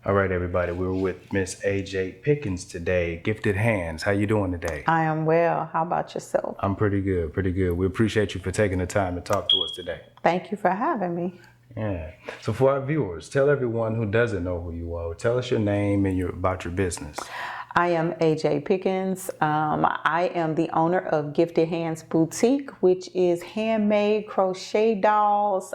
All right, everybody, we're with Miss AJ Pickens today. Gifted Hands. How you doing today? I am well. How about yourself? I'm pretty good, pretty good. We appreciate you for taking the time to talk to us today. Thank you for having me. Yeah. So for our viewers, tell everyone who doesn't know who you are. Tell us your name and about your business. I am AJ Pickens. I am the owner of Gifted Hands Boutique, which is handmade crochet dolls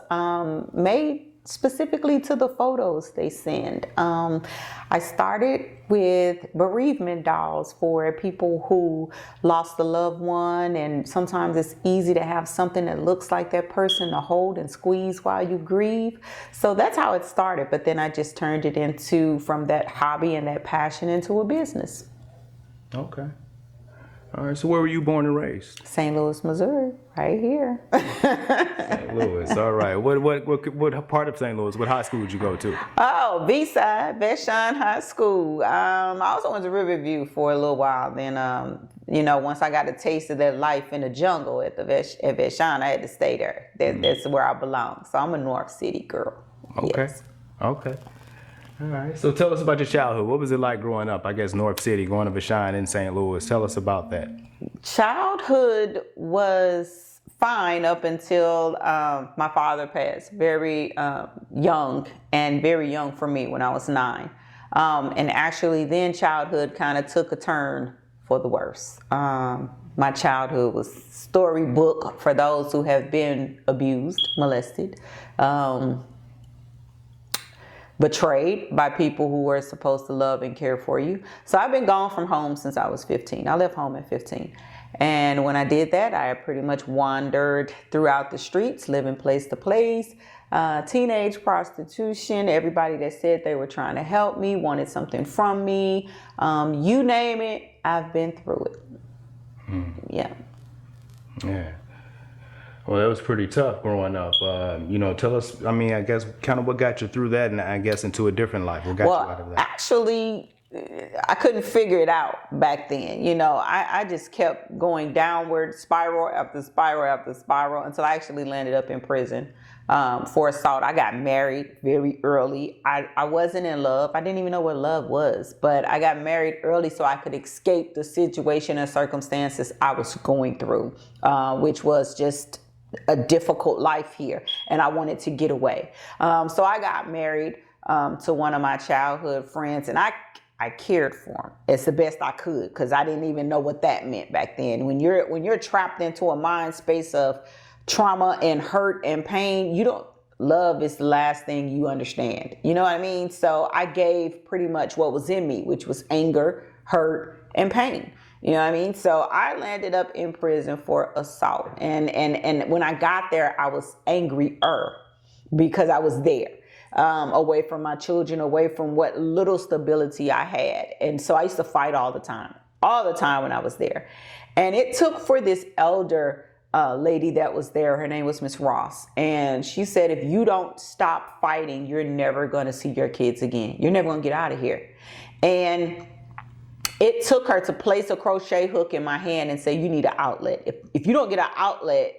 made specifically to the photos they send. I started with bereavement dolls for people who lost a loved one, and sometimes it's easy to have something that looks like that person to hold and squeeze while you grieve. So that's how it started, but then I just turned it into, from that hobby and that passion, into a business. Okay. All right, so where were you born and raised? St. Louis, Missouri, right here. St. Louis, all right. What part of St. Louis, what high school did you go to? Oh, B-side, Vashon High School. I also went to Riverview for a little while. Then, once I got a taste of that life in the jungle at Vashon, I had to stay there. That's where I belong. So I'm a North City girl. Okay, yes. Okay. All right, so tell us about your childhood. What was it like growing up? I guess North City, going to Vashon in St. Louis. Tell us about that. Childhood was fine up until my father passed very young, and very young for me when I was 9. And actually then childhood kind of took a turn for the worse. My childhood was storybook for those who have been abused, molested, betrayed by people who were supposed to love and care for you. So I've been gone from home since I was 15. I left home at 15. And when I did that, I pretty much wandered throughout the streets, living place to place, teenage prostitution, everybody that said they were trying to help me, wanted something from me. You name it, I've been through it. Yeah. Yeah. Well, that was pretty tough growing up. Tell us, I guess, kind of what got you through that, and I guess into a different life. What got you out of that? Actually, I couldn't figure it out back then. I just kept going downward, spiral after spiral after spiral, until I actually landed up in prison for assault. I got married very early. I wasn't in love. I didn't even know what love was, but I got married early so I could escape the situation and circumstances I was going through, which was just a difficult life here, and I wanted to get away. So I got married to one of my childhood friends, and I cared for him as the best I could, because I didn't even know what that meant back then. When you're trapped into a mind space of trauma and hurt and pain, love is the last thing you understand. You know what I mean? So I gave pretty much what was in me, which was anger, hurt, and pain. You know what I mean? So I landed up in prison for assault. And when I got there, I was angrier because I was there, away from my children, away from what little stability I had. And so I used to fight all the time when I was there. And it took for this elder lady that was there, her name was Miss Ross. And she said, if you don't stop fighting, you're never going to see your kids again. You're never going to get out of here. And it took her to place a crochet hook in my hand and say, you need an outlet. If you don't get an outlet,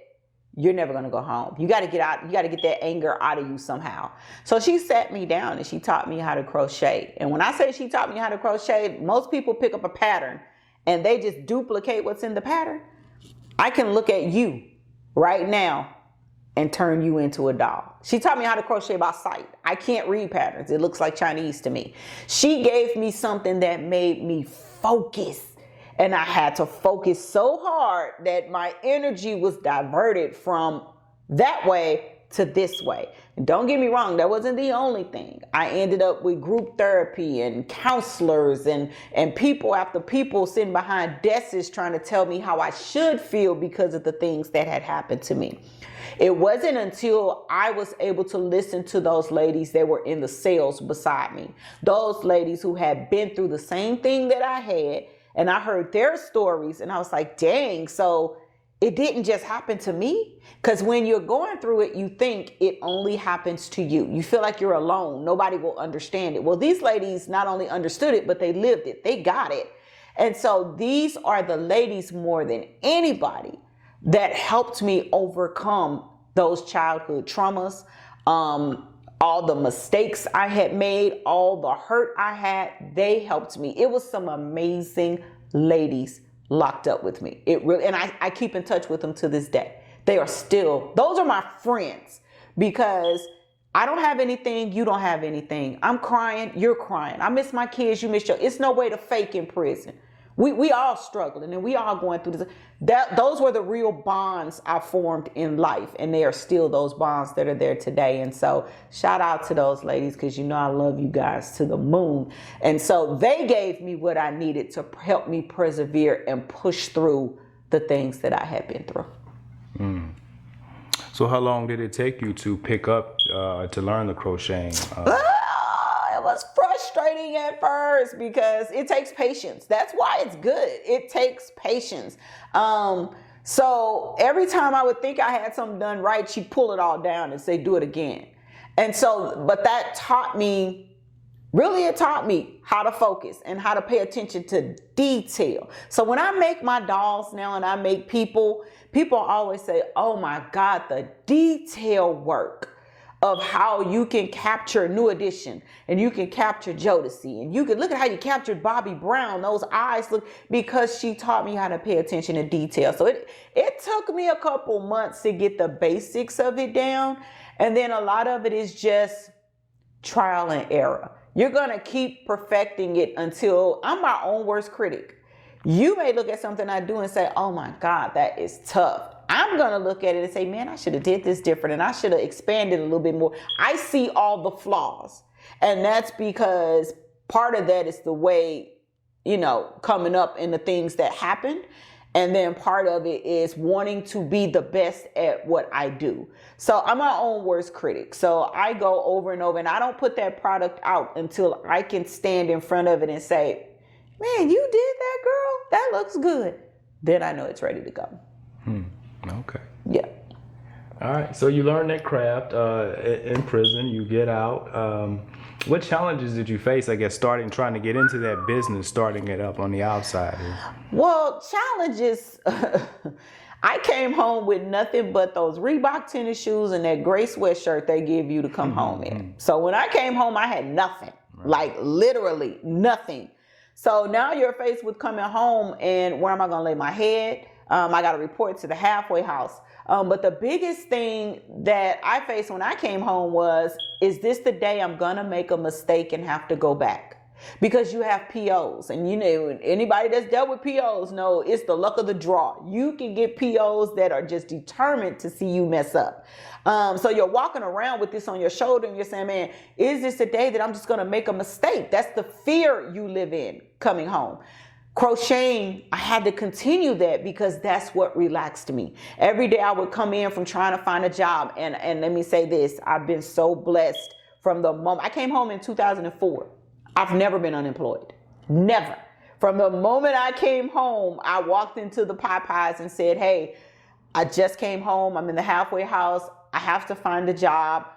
you're never going to go home. You got to get out. You got to get that anger out of you somehow. So she sat me down and she taught me how to crochet. And when I say she taught me how to crochet, most people pick up a pattern and they just duplicate what's in the pattern. I can look at you right now and turn you into a doll. She taught me how to crochet by sight. I can't read patterns. It looks like Chinese to me. She gave me something that made me focus. And I had to focus so hard that my energy was diverted from that way to this way. And don't get me wrong, that wasn't the only thing. I ended up with group therapy and counselors and people after people sitting behind desks trying to tell me how I should feel because of the things that had happened to me. It wasn't until I was able to listen to those ladies that were in the cells beside me, those ladies who had been through the same thing that I had, and I heard their stories, and I was like, dang, so it didn't just happen to me? Because when you're going through it, you think it only happens to you. You feel like you're alone. Nobody will understand it. Well, these ladies not only understood it, but they lived it. They got it. And so these are the ladies more than anybody that helped me overcome those childhood traumas, all the mistakes I had made, all the hurt I had, they helped me. It was some amazing ladies locked up with me. It really, and I keep in touch with them to this day. They are still, those are my friends, because I don't have anything, you don't have anything. I'm crying, you're crying. I miss my kids, you miss your, it's no way to fake in prison. We all struggling and we all going through this. Those were the real bonds I formed in life, and they are still those bonds that are there today. And so shout out to those ladies, because you know I love you guys to the moon. And so they gave me what I needed to help me persevere and push through the things that I had been through. So how long did it take you to pick up, to learn the crocheting? It was frustrating at first because it takes patience. That's why it's good. It takes patience. So every time I would think I had something done right, she'd pull it all down and say, do it again. And so, but that taught me, really it taught me how to focus and how to pay attention to detail. So when I make my dolls now and I make people always say, oh my God, the detail work of how you can capture New Edition and you can capture Jodeci and you can look at how you captured Bobby Brown. Those eyes look, because she taught me how to pay attention to detail. So it took me a couple months to get the basics of it down. And then a lot of it is just trial and error. You're going to keep perfecting it until I'm my own worst critic. You may look at something I do and say, oh my God, that is tough. I'm going to look at it and say, man, I should have did this different and I should have expanded a little bit more. I see all the flaws. And that's because part of that is the way, you know, coming up in the things that happen. And then part of it is wanting to be the best at what I do. So I'm my own worst critic. So I go over and over, and I don't put that product out until I can stand in front of it and say, man, you did that, girl? That looks good. Then I know it's ready to go. Okay. Yeah. All right. So you learned that craft in prison. You get out. What challenges did you face, I guess, trying to get into that business, starting it up on the outside? Well, challenges. I came home with nothing but those Reebok tennis shoes and that gray sweatshirt they give you to come home in. So when I came home, I had nothing, like literally nothing. So now you're faced with coming home and where am I going to lay my head? I got to report to the halfway house. But the biggest thing that I faced when I came home was, is this the day I'm going to make a mistake and have to go back? Because you have POs, and you know, anybody that's dealt with POs know it's the luck of the draw. You can get POs that are just determined to see you mess up. So you're walking around with this on your shoulder and you're saying, man, is this the day that I'm just going to make a mistake? That's the fear you live in coming home. Crocheting, I had to continue that because that's what relaxed me. Every day I would come in from trying to find a job. And let me say this, I've been so blessed from the moment I came home in 2004. I've never been unemployed. Never. From the moment I came home, I walked into the Popeyes and said, hey, I just came home. I'm in the halfway house. I have to find a job.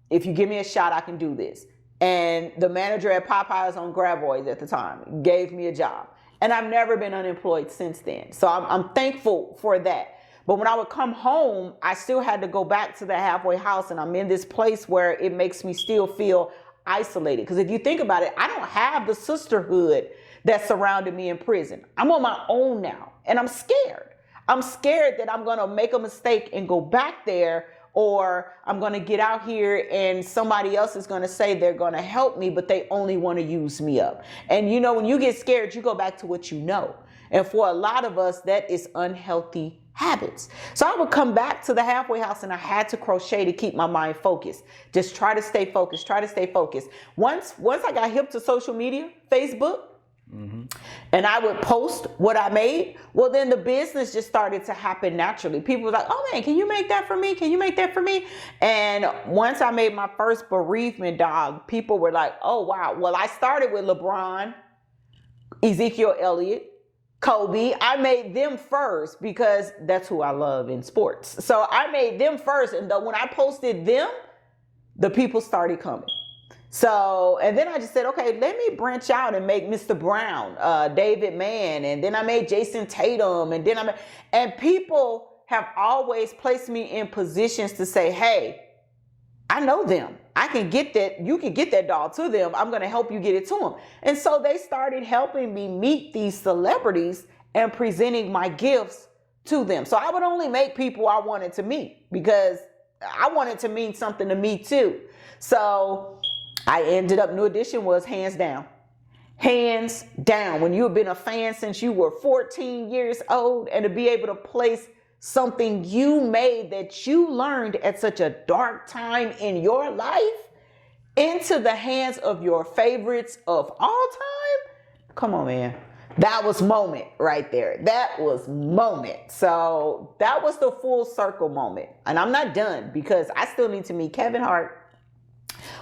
If you give me a shot, I can do this. And the manager at Popeyes on Gravois at the time gave me a job. And I've never been unemployed since then. So I'm thankful for that. But when I would come home, I still had to go back to the halfway house. And I'm in this place where it makes me still feel isolated. Because if you think about it, I don't have the sisterhood that surrounded me in prison. I'm on my own now. And I'm scared. I'm scared that I'm going to make a mistake and go back there, or I'm going to get out here and somebody else is going to say they're going to help me, but they only want to use me up. And you know, when you get scared, you go back to what you know. And for a lot of us, that is unhealthy habits. So I would come back to the halfway house and I had to crochet to keep my mind focused. Just try to stay focused, try to stay focused. Once I got hip to social media, Facebook, and I would post what I made, well, then the business just started to happen naturally. People were like, oh man, can you make that for me? Can you make that for me? And once I made my first bereavement dog, people were like, oh wow. Well, I started with LeBron, Ezekiel Elliott, Kobe. I made them first because that's who I love in sports. So I made them first. And when I posted them, the people started coming. So, and then I just said, okay, let me branch out and make Mr. Brown, David Mann. And then I made Jason Tatum. And then and people have always placed me in positions to say, hey, I know them. I can get that, you can get that doll to them. I'm going to help you get it to them. And so they started helping me meet these celebrities and presenting my gifts to them. So I would only make people I wanted to meet because I wanted to mean something to me too. So I ended up, New Edition was hands down. Hands down. When you have been a fan since you were 14 years old, and to be able to place something you made that you learned at such a dark time in your life into the hands of your favorites of all time. Come on, man. That was moment right there. That was moment. So that was the full circle moment. And I'm not done because I still need to meet Kevin Hart,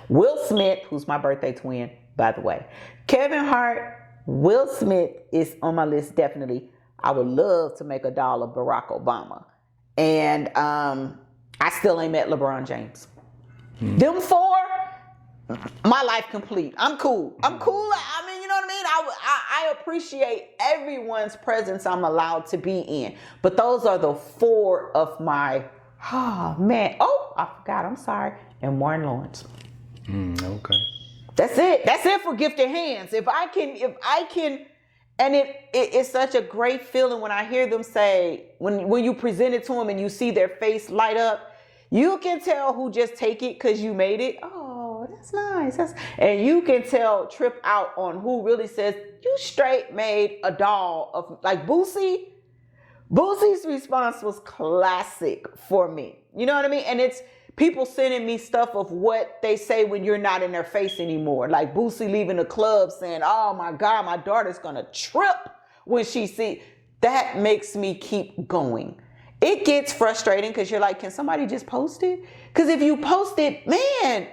Will Smith, who's my birthday twin, by the way. Kevin Hart, Will Smith is on my list, definitely. I would love to make a doll of Barack Obama. And I still ain't met LeBron James. Them four, my life complete. I'm cool. I'm cool. I mean, you know what I mean? I appreciate everyone's presence I'm allowed to be in. But those are the four of my, oh man. Oh, I forgot. I'm sorry. And Martin Lawrence. Okay. That's it. That's it for gifted hands. If I can, and it's such a great feeling when I hear them say, when you present it to them and you see their face light up, you can tell who just take it because you made it. Oh, that's nice. And you can tell trip out on who really says, you straight made a doll of, like Boosie. Boosie's response was classic for me. You know what I mean? And it's people sending me stuff of what they say when you're not in their face anymore. Like Boosie leaving the club saying, oh my God, my daughter's going to trip when she sees. That makes me keep going. It gets frustrating because you're like, can somebody just post it? Because if you post it, man,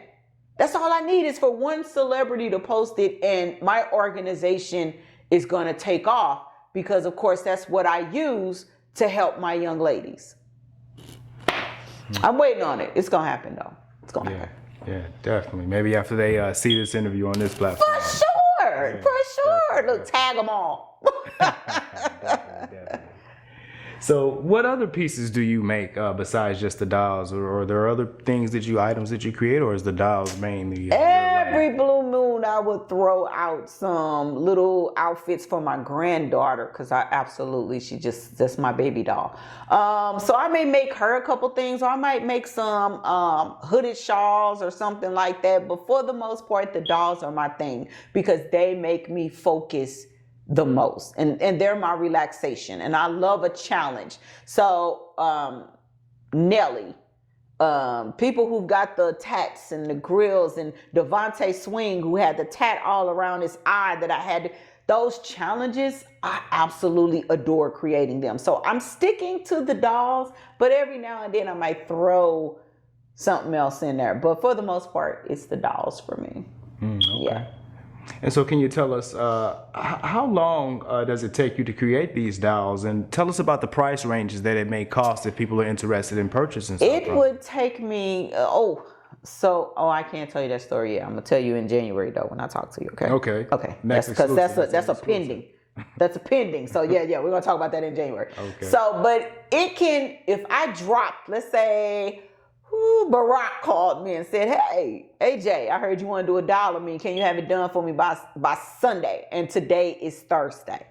that's all I need is for one celebrity to post it and my organization is going to take off because, of course, that's what I use to help my young ladies. I'm waiting on it. It's going to happen, though. It's going to happen. Yeah, definitely. Maybe after they see this interview on this platform. For sure. For sure. Look, tag them all. Definitely. So what other pieces do you make besides just the dolls? Or are there other items that you create? Or is the dolls mainly? Every blue moon, I would throw out some little outfits for my granddaughter because that's my baby doll. So I may make her a couple things, or I might make some hooded shawls or something like that. But for the most part, the dolls are my thing because they make me focus the most, and they're my relaxation, and I love a challenge. So Nelly, people who've got the tats and the grills, and Devontae Swing, who had the tat all around his eye that I had. Those challenges, I absolutely adore creating them. So I'm sticking to the dolls, but every now and then I might throw something else in there. But for the most part, it's the dolls for me. Okay. Yeah. And so can you tell us how long does it take you to create these dolls? And tell us about the price ranges that it may cost if people are interested in purchasing something. It would take me, I can't tell you that story yet. I'm going to tell you in January, though, when I talk to you, okay? Okay. That's because that's a pending. That's a pending. So, yeah, we're going to talk about that in January. Okay. So, but it can, if I dropped, let's say, Barack called me and said, hey, AJ, I heard you want to do a doll of me. Can you have it done for me by Sunday? And today is Thursday.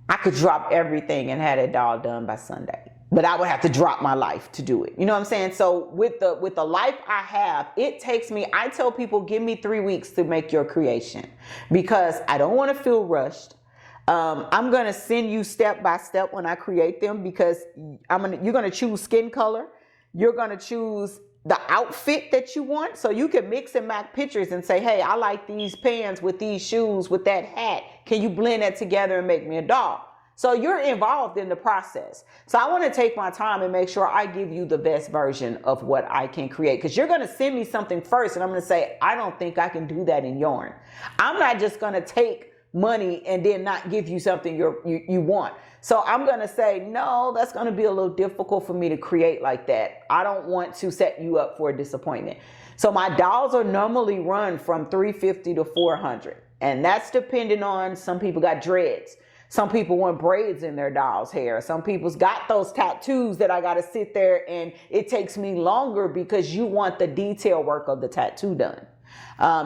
I could drop everything and have that doll done by Sunday. But I would have to drop my life to do it. You know what I'm saying? So with the life I have, it takes me, I tell people, give me 3 weeks to make your creation because I don't want to feel rushed. I'm going to send you step by step when I create them because you're going to choose skin color. You're going to choose the outfit that you want. So you can mix and match pictures and say, hey, I like these pants with these shoes with that hat. Can you blend that together and make me a doll? So you're involved in the process. So I want to take my time and make sure I give you the best version of what I can create. Because you're going to send me something first and I'm going to say, I don't think I can do that in yarn. I'm not just going to take money and then not give you something you want. So I'm going to say, no, that's going to be a little difficult for me to create like that. I don't want to set you up for a disappointment. So my dolls are normally run from $350 to $400. And that's depending on, some people got dreads. Some people want braids in their doll's hair. Some people's got those tattoos that I got to sit there and it takes me longer because you want the detail work of the tattoo done.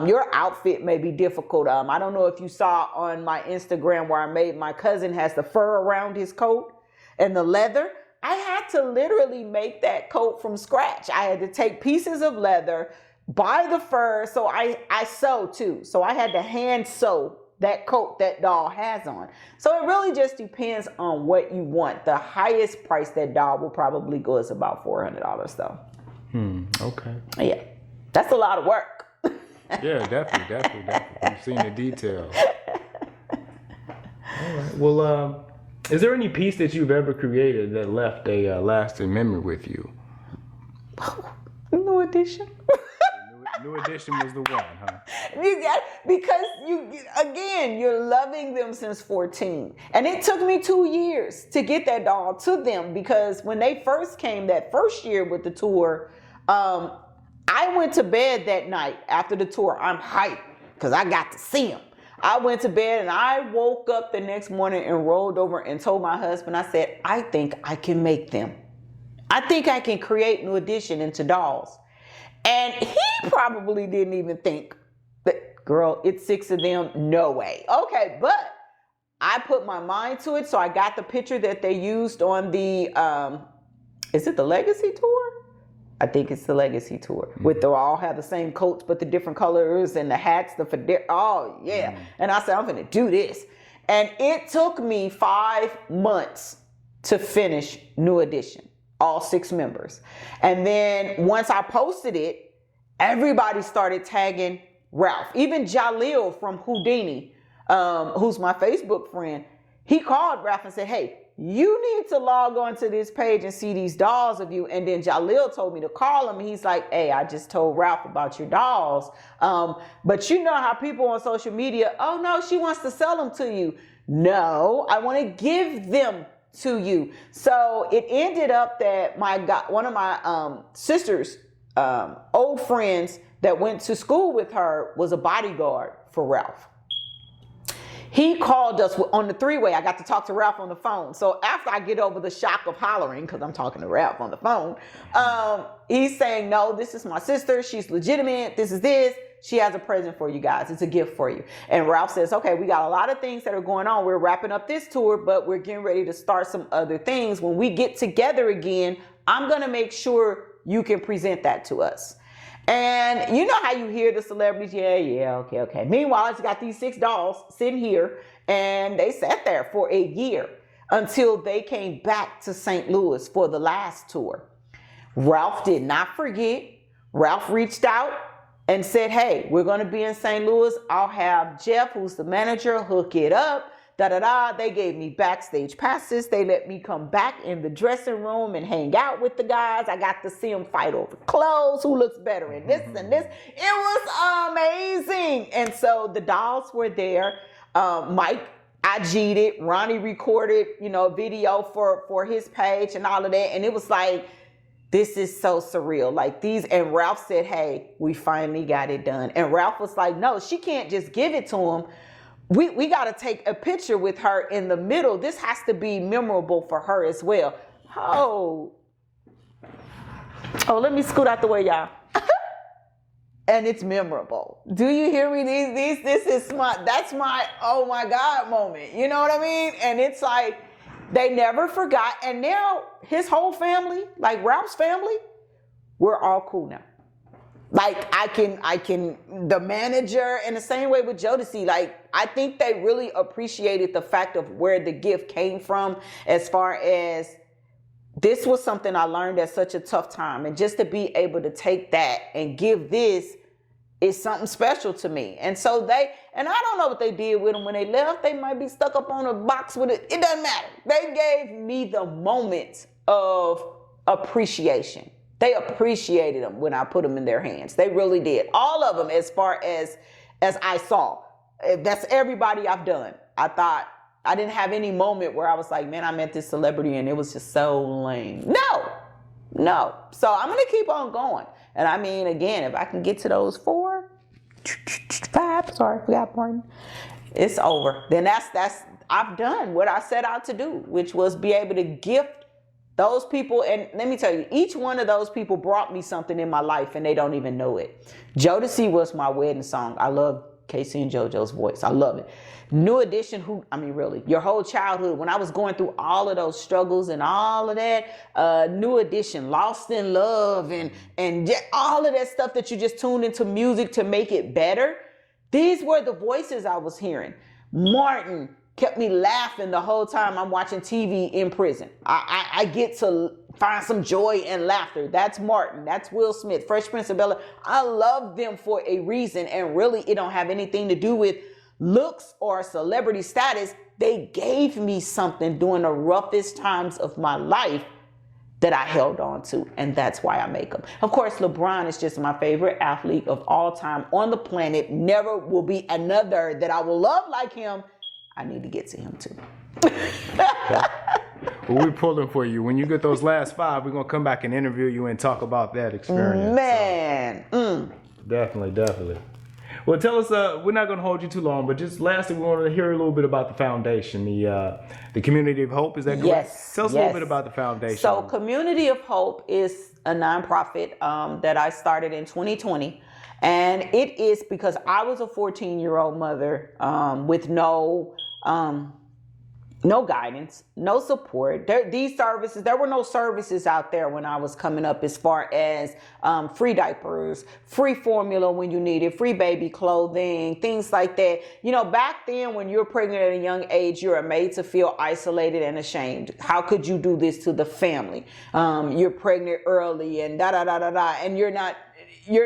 Your outfit may be difficult. I don't know if you saw on my Instagram where I made my cousin has the fur around his coat and the leather. I had to literally make that coat from scratch. I had to take pieces of leather, buy the fur. So I sew too. So I had to hand sew that coat that doll has on. So it really just depends on what you want. The highest price that doll will probably go is about $400 though. Okay. Yeah, that's a lot of work. Yeah, definitely. You've seen the details. All right. Well, is there any piece that you've ever created that left a lasting memory with you? New Edition. New Edition was the one, huh? Because you're loving them since 14. And it took me 2 years to get that doll to them because when they first came that first year with the tour, I went to bed that night after the tour. I'm hyped because I got to see them. I went to bed and I woke up the next morning and rolled over and told my husband, I said, I think I can make them. I think I can create New Edition into dolls. And he probably didn't even think that, girl, it's 6 of them. No way. Okay, but I put my mind to it. So I got the picture that they used on the, is it the Legacy Tour? I think it's the Legacy Tour. With they all have the same coats, but the different colors and the hats, the fedora. Oh, yeah. And I said, I'm going to do this. And it took me 5 months to finish New Edition. All 6 members. And then once I posted it, everybody started tagging Ralph. Even Jalil from Houdini, who's my Facebook friend, he called Ralph and said, hey, you need to log on to this page and see these dolls of you. And then Jalil told me to call him. He's like, hey, I just told Ralph about your dolls. But you know how people on social media, oh no, she wants to sell them to you. No, I want to give them to you. So it ended up that one of my sister's old friends that went to school with her was a bodyguard for Ralph. He called us on the 3-way. I got to talk to Ralph on the phone. So after I get over the shock of hollering, because I'm talking to Ralph on the phone, he's saying, no, this is my sister. She's legitimate. This is this. She has a present for you guys. It's a gift for you. And Ralph says, okay, we got a lot of things that are going on. We're wrapping up this tour, but we're getting ready to start some other things. When we get together again, I'm going to make sure you can present that to us. And you know how you hear the celebrities, yeah, okay. Meanwhile, I just got these 6 dolls sitting here, and they sat there for a year until they came back to St. Louis for the last tour. Ralph did not forget. Ralph reached out and said, hey, we're going to be in St. Louis. I'll have Jeff, who's the manager, hook it up. They gave me backstage passes. They let me come back in the dressing room and hang out with the guys. I got to see them fight over clothes. Who looks better in this and this? It was amazing. And so the dolls were there. Mike, I G'd it. Ronnie recorded, video for his page and all of that. And it was like, this is so surreal. Like these, and Ralph said, hey, we finally got it done. And Ralph was like, no, she can't just give it to him. We got to take a picture with her in the middle. This has to be memorable for her as well. Oh, let me scoot out the way, y'all. And it's memorable. Do you hear me? This is that's my, oh my God moment. You know what I mean? And it's like, they never forgot. And now his whole family, like Ralph's family, we're all cool now. Like I can, the manager, and the same way with Jodeci, like I think they really appreciated the fact of where the gift came from, as far as this was something I learned at such a tough time. And just to be able to take that and give this is something special to me. And so and I don't know what they did with them when they left. They might be stuck up on a box with it. It doesn't matter. They gave me the moment of appreciation. They appreciated them when I put them in their hands. They really did. All of them, as far as I saw. That's everybody I've done. I thought I didn't have any moment where I was like, man, I met this celebrity and it was just so lame. No. So I'm going to keep on going. And I mean, again, if I can get to those 5, sorry, forgot pardon. It's over. Then that's I've done what I set out to do, which was be able to gift those people. And let me tell you, each one of those people brought me something in my life and they don't even know it. Jodeci was my wedding song. I love Casey and JoJo's voice. I love it. New Edition, really, your whole childhood, when I was going through all of those struggles and all of that, New Edition, Lost in Love, and just all of that stuff that you just tuned into music to make it better. These were the voices I was hearing. Martin kept me laughing the whole time I'm watching TV in prison. I get to find some joy and laughter. That's Martin. That's Will Smith. Fresh Prince of Bel-Air. I love them for a reason, and really it don't have anything to do with looks or celebrity status. They gave me something during the roughest times of my life that I held on to, and that's why I make them. Of course, LeBron is just my favorite athlete of all time on the planet. Never will be another that I will love like him. I need to get to him too. Well, we're pulling for you. When you get those last 5, we're going to come back and interview you and talk about that experience. Man. So, definitely. Well, tell us, we're not going to hold you too long, but just lastly, we want to hear a little bit about the foundation, the Community of Hope. Is that correct? Yes. Tell us a little bit about the foundation. So Community of Hope is a nonprofit that I started in 2020. And it is because I was a 14-year-old mother with no guidance, no support. There were no services out there when I was coming up as far as free diapers, free formula when you needed, free baby clothing, things like that. You know, back then when you're pregnant at a young age, you're made to feel isolated and ashamed. How could you do this to the family? You're pregnant early and and you're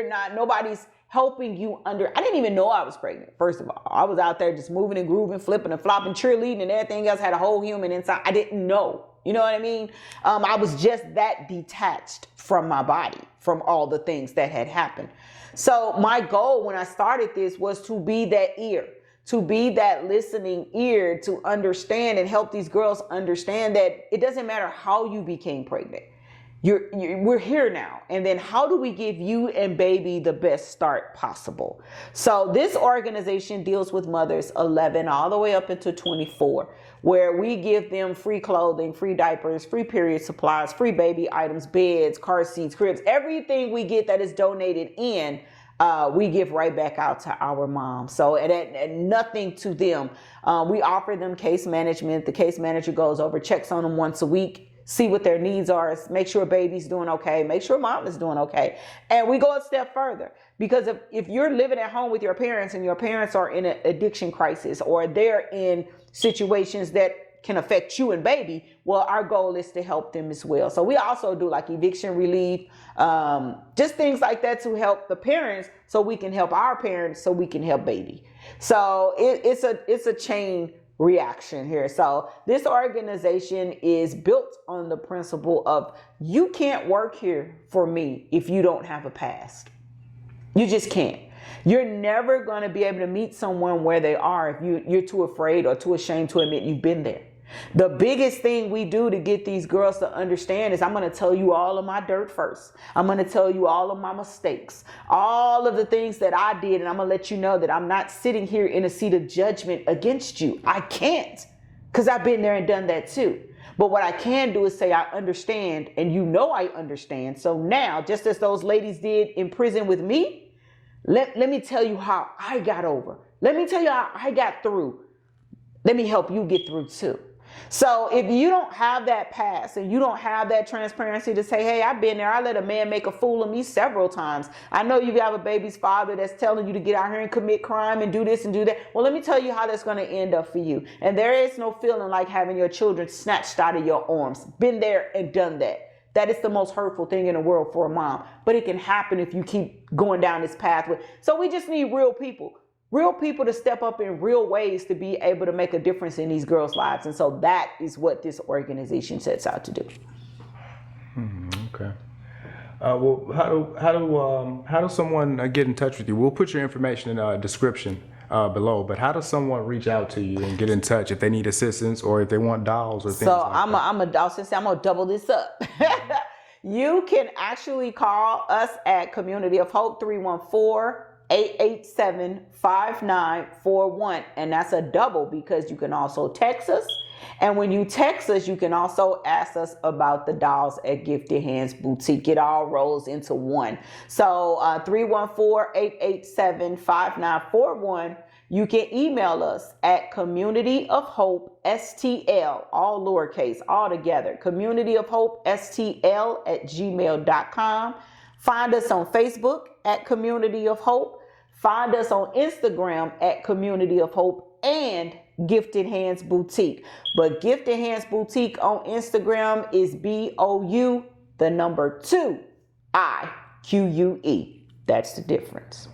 not, nobody's helping you I didn't even know I was pregnant. First of all, I was out there just moving and grooving, flipping and flopping, cheerleading and everything else, had a whole human inside. I didn't know, you know what I mean? I was just that detached from my body, from all the things that had happened. So my goal when I started this was to be that ear, to be that listening ear, to understand and help these girls understand that it doesn't matter how you became pregnant. We're here now. And then how do we give you and baby the best start possible? So this organization deals with mothers 11 all the way up into 24, where we give them free clothing, free diapers, free period supplies, free baby items, beds, car seats, cribs, everything we get that is donated in, we give right back out to our moms. So and nothing to them. We offer them case management. The case manager goes over, checks on them once a week, see what their needs are, make sure baby's doing okay, make sure mom is doing okay. And we go a step further, because if you're living at home with your parents and your parents are in an addiction crisis or they're in situations that can affect you and baby, well, our goal is to help them as well. So we also do like eviction relief, just things like that to help the parents so we can help our parents so we can help baby. So it's a chain reaction here. So this organization is built on the principle of you can't work here for me if you don't have a past. You just can't. You're never going to be able to meet someone where they are if you're too afraid or too ashamed to admit you've been there. The biggest thing we do to get these girls to understand is I'm going to tell you all of my dirt first. I'm going to tell you all of my mistakes, all of the things that I did. And I'm going to let you know that I'm not sitting here in a seat of judgment against you. I can't, because I've been there and done that too. But what I can do is say, I understand, and you know I understand. So now, just as those ladies did in prison with me, let me tell you how I got over. Let me tell you how I got through. Let me help you get through too. So if you don't have that past and you don't have that transparency to say, hey, I've been there. I let a man make a fool of me several times. I know you have a baby's father that's telling you to get out here and commit crime and do this and do that. Well, let me tell you how that's going to end up for you. And there is no feeling like having your children snatched out of your arms. Been there and done that. That is the most hurtful thing in the world for a mom. But it can happen if you keep going down this pathway. So we just need real people. Real people to step up in real ways to be able to make a difference in these girls' lives. And so that is what this organization sets out to do. Okay. Well, how does someone get in touch with you? We'll put your information in the description below, but how does someone reach out to you and get in touch if they need assistance or if they want dolls or things like that? I'm going to double this up. You can actually call us at Community of Hope 314 887-5941. And that's a double because you can also text us. And when you text us, you can also ask us about the dolls at Gifted Hands Boutique. It all rolls into one. So 314-887-5941. You can email us at communityofhopestl, all lowercase, all together, communityofhopestl@gmail.com. Find us on Facebook at Community of Hope. Find us on Instagram at Community of Hope and Gifted Hands Boutique. But Gifted Hands Boutique on Instagram is BOU2IQUE. That's the difference.